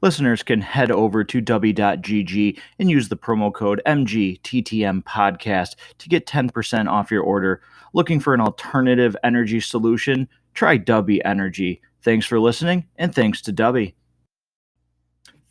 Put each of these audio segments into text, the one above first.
listeners can head over to w.gg and use the promo code MGTTM podcast to get 10% off your order. Looking for an alternative energy solution? Try Dubby Energy. Thanks for listening, and thanks to Dubby.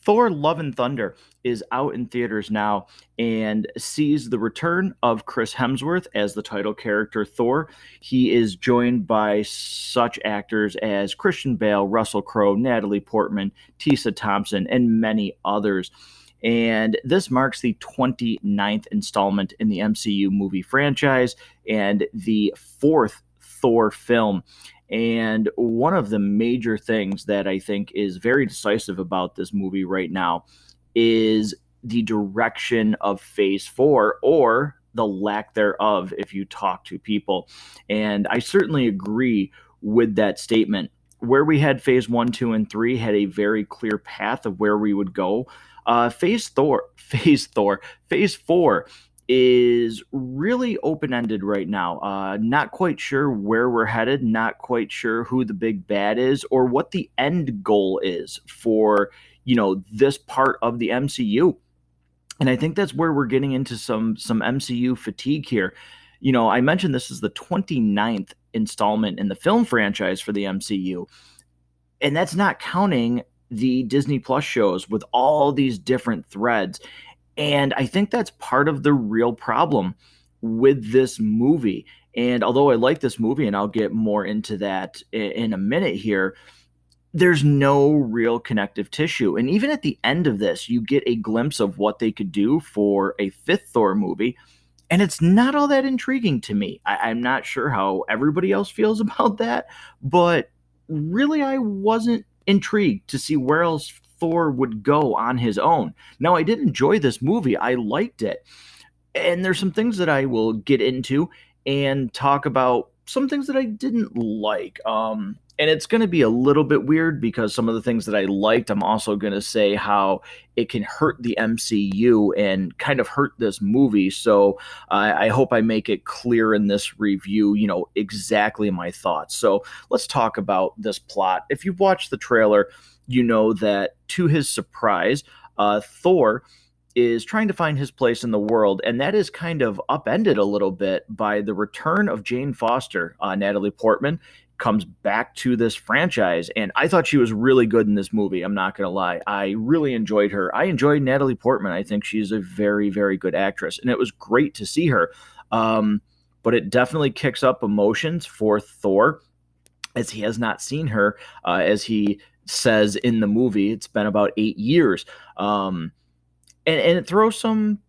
Thor Love and Thunder is out in theaters now and sees the return of Chris Hemsworth as the title character Thor. He is joined by such actors as Christian Bale, Russell Crowe, Natalie Portman, Tessa Thompson, and many others. And this marks the 29th installment in the MCU movie franchise and the fourth Thor film. And one of the major things that I think is very decisive about this movie right now is the direction of Phase 4, or the lack thereof if you talk to people. And I certainly agree with that statement. Where we had Phase 1, 2, and 3 had a very clear path of where we would go. Phase 4 is really open-ended right now. Not quite sure where we're headed, not quite sure who the big bad is or what the end goal is for, this part of the MCU. And I think that's where we're getting into some MCU fatigue here. I mentioned this is the 29th installment in the film franchise for the MCU. And that's not counting the Disney Plus shows with all these different threads. And I think that's part of the real problem with this movie. And although I like this movie, and I'll get more into that in a minute here, there's no real connective tissue. And even at the end of this, you get a glimpse of what they could do for a fifth Thor movie. And it's not all that intriguing to me. I'm not sure how everybody else feels about that, but really I wasn't intrigued to see where else Thor would go on his own. Now, I did enjoy this movie. I liked it. And there's some things that I will get into and talk about some things that I didn't like. And it's going to be a little bit weird because some of the things that I liked, I'm also going to say how it can hurt the MCU and kind of hurt this movie. So I hope I make it clear in this review, exactly my thoughts. So let's talk about this plot. If you've watched the trailer, you know that to his surprise, Thor is trying to find his place in the world, and that is kind of upended a little bit by the return of Jane Foster. Natalie Portman comes back to this franchise, and I thought she was really good in this movie. I'm not going to lie. I really enjoyed her. I enjoyed Natalie Portman. I think she's a very, very good actress, and it was great to see her. But it definitely kicks up emotions for Thor, as he has not seen her, as he says in the movie. It's been about 8 years. And it throws some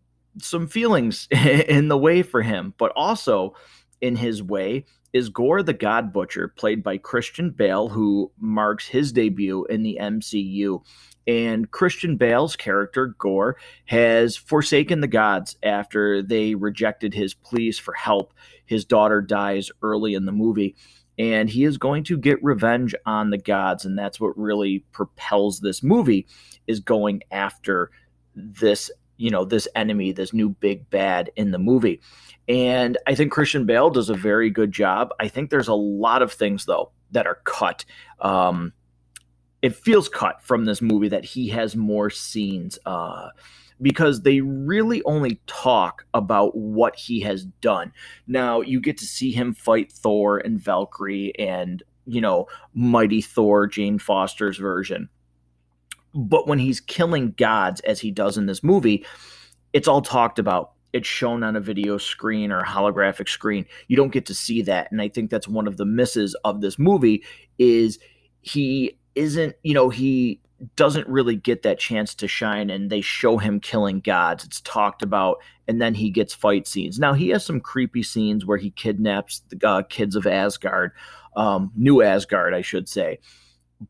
feelings in the way for him, but also in his way is Gore the God Butcher, played by Christian Bale, who marks his debut in the MCU. And Christian Bale's character, Gore, has forsaken the gods after they rejected his pleas for help. His daughter dies early in the movie, and he is going to get revenge on the gods, and that's what really propels this movie, is going after this enemy, this new big bad in the movie. And I think Christian Bale does a very good job. I think there's a lot of things, though, that are cut. It feels cut from this movie that he has more scenes because they really only talk about what he has done. Now, you get to see him fight Thor and Valkyrie and, Mighty Thor, Jane Foster's version. But when he's killing gods, as he does in this movie, it's all talked about. It's shown on a video screen or holographic screen. You don't get to see that. And I think that's one of the misses of this movie is he doesn't really get that chance to shine, and they show him killing gods. It's talked about, and then he gets fight scenes. Now, he has some creepy scenes where he kidnaps the kids of Asgard, New Asgard, I should say.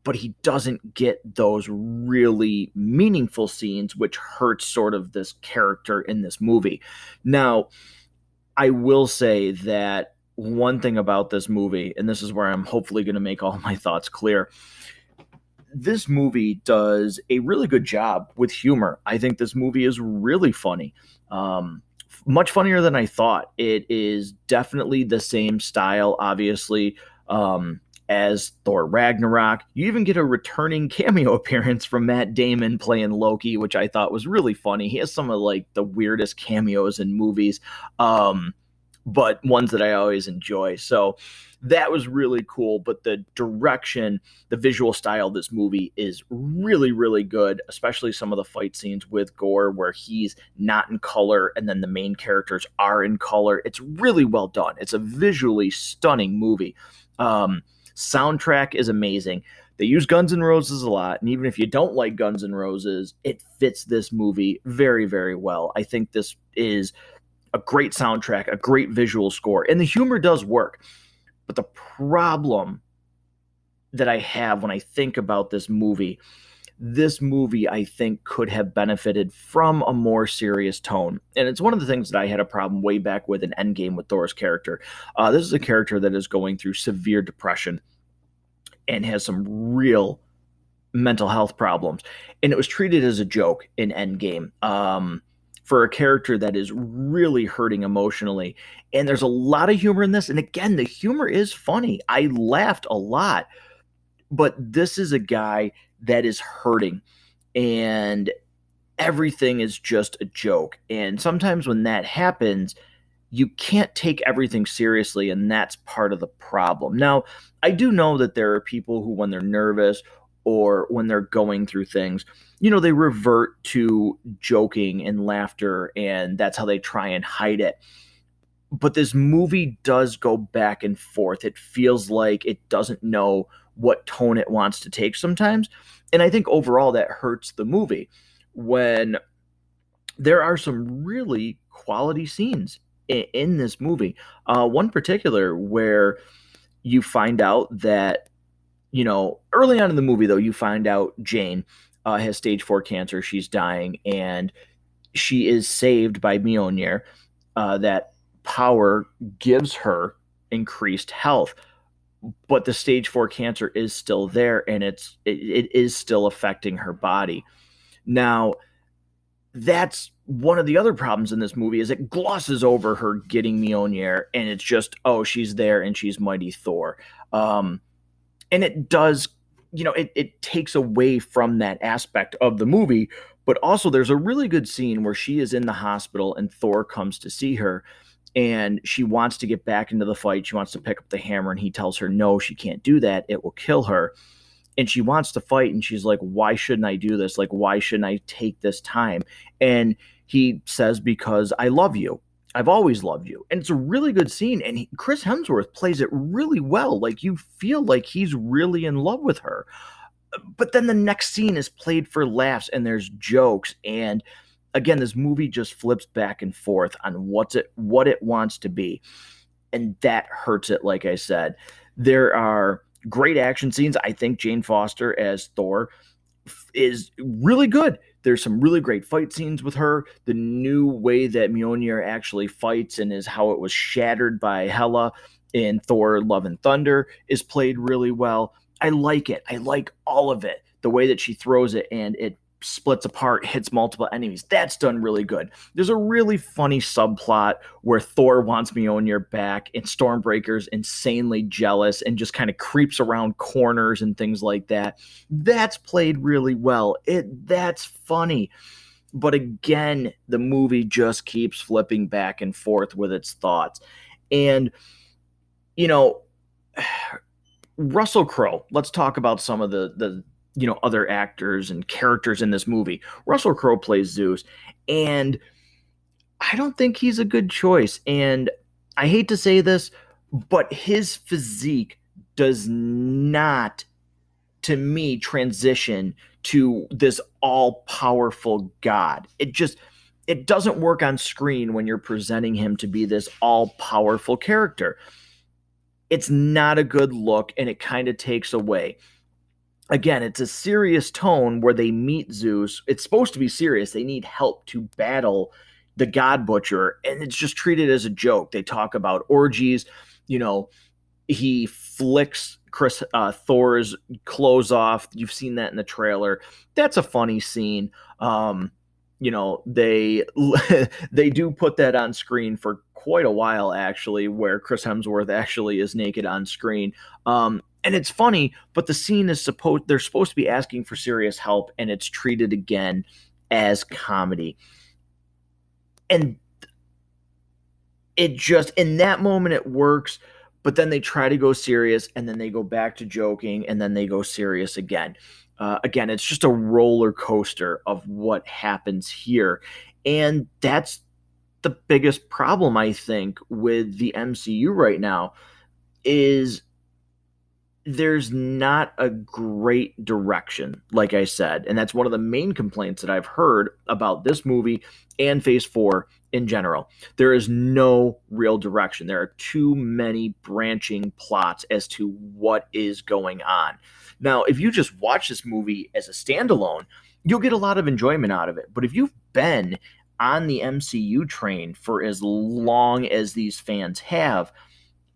But he doesn't get those really meaningful scenes, which hurts sort of this character in this movie. Now, I will say that one thing about this movie, and this is where I'm hopefully going to make all my thoughts clear, this movie does a really good job with humor. I think this movie is really funny. Much funnier than I thought. It is definitely the same style, obviously, as Thor Ragnarok. You even get a returning cameo appearance from Matt Damon playing Loki, which I thought was really funny. He has some of like the weirdest cameos in movies, but ones that I always enjoy. So that was really cool. But the direction, the visual style of this movie is really, really good, especially some of the fight scenes with Gore where he's not in color and then the main characters are in color. It's really well done. It's a visually stunning movie. Soundtrack is amazing. They use Guns N' Roses a lot, and even if you don't like Guns N' Roses, it fits this movie very, very well. I think this is a great soundtrack, a great visual score, and the humor does work. But the problem that I have when I think about this movie, I think, could have benefited from a more serious tone. And it's one of the things that I had a problem way back with in Endgame with Thor's character. This is a character that is going through severe depression and has some real mental health problems. And it was treated as a joke in Endgame. For a character that is really hurting emotionally. And there's a lot of humor in this. And again, the humor is funny. I laughed a lot. But this is a guy that is hurting. And everything is just a joke. And sometimes when that happens, you can't take everything seriously. And that's part of the problem. Now, I do know that there are people who, when they're nervous or when they're going through things, they revert to joking and laughter, and that's how they try and hide it. But this movie does go back and forth. It feels like it doesn't know what tone it wants to take sometimes. And I think overall that hurts the movie when there are some really quality scenes in this movie. One particular where you find out that, early on in the movie, though, you find out Jane has stage 4 cancer. She's dying, and she is saved by Mjolnir. That power gives her increased health, but the stage 4 cancer is still there, and it is still affecting her body. Now, that's one of the other problems in this movie is it glosses over her getting Mjolnir, and it's just, oh, she's there and she's mighty Thor. And it does, it takes away from that aspect of the movie. But also there's a really good scene where she is in the hospital and Thor comes to see her, and she wants to get back into the fight. She wants to pick up the hammer, and he tells her, no, she can't do that. It will kill her. And she wants to fight, and she's like, why shouldn't I do this? Like, why shouldn't I take this time? And he says, because I love you. I've always loved you. And it's a really good scene. And Chris Hemsworth plays it really well. Like, you feel like he's really in love with her. But then the next scene is played for laughs, and there's jokes. And again, this movie just flips back and forth on what it wants to be. And that hurts it, like I said. There are great action scenes. I think Jane Foster as Thor is really good. There's some really great fight scenes with her. The new way that Mjolnir actually fights and is how it was shattered by Hela in Thor Love and Thunder is played really well. I like it. I like all of it. The way that she throws it and it splits apart, hits multiple enemies. That's done really good. There's a really funny subplot where Thor wants Mjolnir back and Stormbreaker's insanely jealous and just kind of creeps around corners and things like that. That's played really well. That's funny. But again, the movie just keeps flipping back and forth with its thoughts. And, Russell Crowe, let's talk about some of the other actors and characters in this movie. Russell Crowe plays Zeus, and I don't think he's a good choice. And I hate to say this, but his physique does not, to me, transition to this all-powerful god. It doesn't work on screen when you're presenting him to be this all-powerful character. It's not a good look, and it kind of takes away. Again, it's a serious tone where they meet Zeus. It's supposed to be serious. They need help to battle the God Butcher, and it's just treated as a joke. They talk about orgies. He flicks Thor's clothes off. You've seen that in the trailer. That's a funny scene. They do put that on screen for quite a while, actually, where Chris Hemsworth actually is naked on screen. And it's funny, but the scene is they're supposed to be asking for serious help, and it's treated again as comedy. And it just, in that moment, it works, but then they try to go serious, and then they go back to joking, and then they go serious again. Again, it's just a roller coaster of what happens here. And that's the biggest problem, I think, with the MCU right now is there's not a great direction, like I said. And that's one of the main complaints that I've heard about this movie and Phase 4 in general. There is no real direction. There are too many branching plots as to what is going on. Now, if you just watch this movie as a standalone, you'll get a lot of enjoyment out of it. But if you've been on the MCU train for as long as these fans have,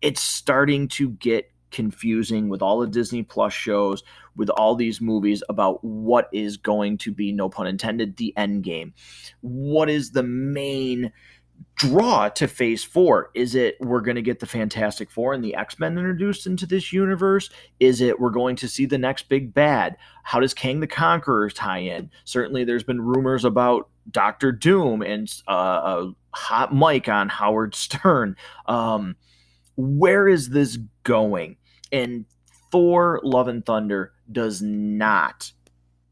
it's starting to get confusing with all the Disney Plus shows, with all these movies about what is going to be, no pun intended, the end game. What is the main draw to Phase 4? Is it we're going to get the Fantastic Four and the X-Men introduced into this universe? Is it we're going to see the next big bad? How does Kang the Conqueror tie in? Certainly there's been rumors about Doctor Doom and a hot mic on Howard Stern. Where is this going? And Thor Love and Thunder does not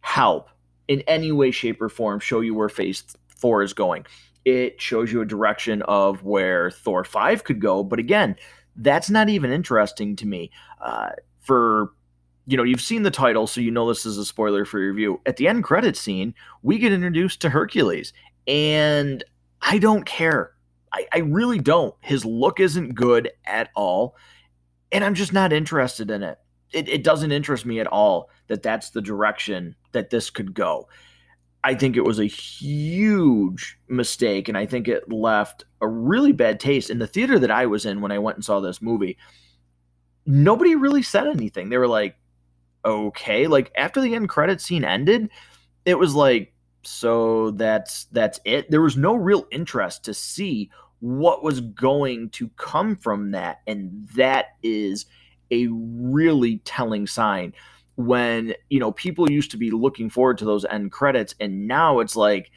help in any way, shape, or form show you where Phase 4 is going. It shows you a direction of where Thor 5 could go, but again, that's not even interesting to me. You've seen the title, so you know this is a spoiler for your review. At the end credit scene, we get introduced to Hercules, and I don't care. I really don't. His look isn't good at all, and I'm just not interested in it. It doesn't interest me at all that that's the direction that this could go. I think it was a huge mistake, and I think it left a really bad taste. In the theater that I was in when I went and saw this movie, nobody really said anything. They were like, okay. Like, after the end credit scene ended, it was like, so that's it. There was no real interest to see what was going to come from that, and that is a really telling sign when people used to be looking forward to those end credits, and now it's like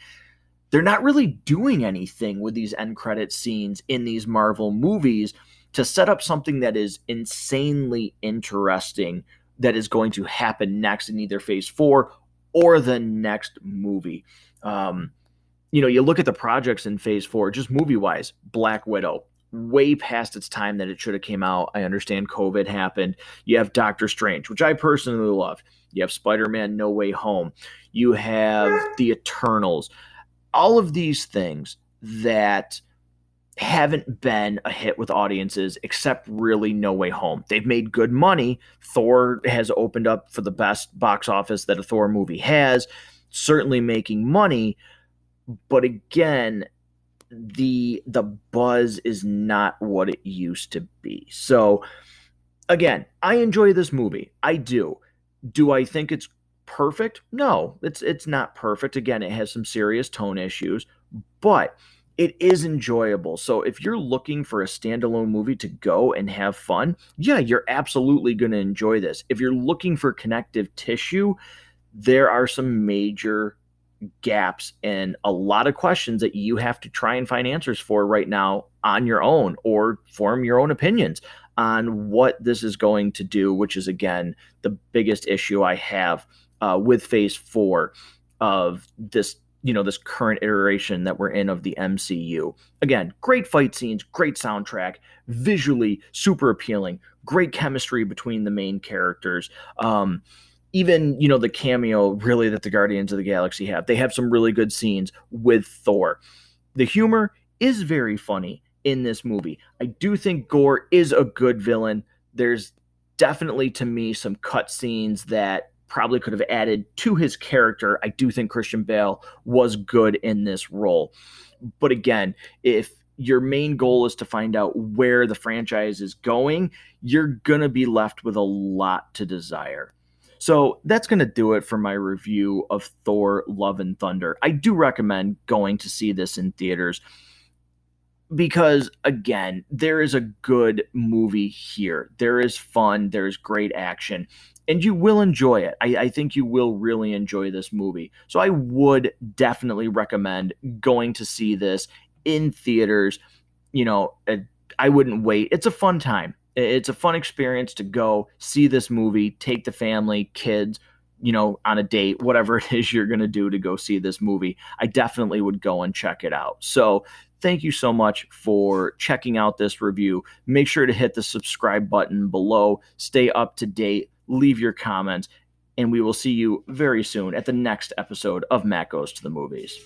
they're not really doing anything with these end credit scenes in these Marvel movies to set up something that is insanely interesting that is going to happen next in either Phase 4 or the next movie. You look at the projects in Phase 4, just movie-wise, Black Widow, way past its time that it should have came out. I understand COVID happened. You have Doctor Strange, which I personally love. You have Spider-Man No Way Home. You have the Eternals. All of these things that haven't been a hit with audiences except really No Way Home. They've made good money. Thor has opened up for the best box office that a Thor movie has, certainly making money. But again, the buzz is not what it used to be. So again, I enjoy this movie. I do. Do I think it's perfect? No, it's not perfect. Again, it has some serious tone issues, but it is enjoyable. So if you're looking for a standalone movie to go and have fun, yeah, you're absolutely going to enjoy this. If you're looking for connective tissue, there are some major gaps and a lot of questions that you have to try and find answers for right now on your own, or form your own opinions on what this is going to do, which is, again, the biggest issue I have with Phase 4 of this, this current iteration that we're in of the MCU. Again, great fight scenes, great soundtrack, visually super appealing, great chemistry between the main characters. Even, the cameo really that the Guardians of the Galaxy have. They have some really good scenes with Thor. The humor is very funny in this movie. I do think Gore is a good villain. There's definitely, to me, some cut scenes that probably could have added to his character. I do think Christian Bale was good in this role. But again, if your main goal is to find out where the franchise is going, you're going to be left with a lot to desire. So that's going to do it for my review of Thor Love and Thunder. I do recommend going to see this in theaters. because again, there is a good movie here. There is fun, there's great action, and you will enjoy it. I think you will really enjoy this movie. So I would definitely recommend going to see this in theaters. You know, I wouldn't wait. It's a fun time. It's a fun experience to go see this movie, take the family, kids, on a date, whatever it is you're going to do to go see this movie. I definitely would go and check it out. So, thank you so much for checking out this review. Make sure to hit the subscribe button below, stay up to date, leave your comments, and we will see you very soon at the next episode of Matt Goes to the Movies.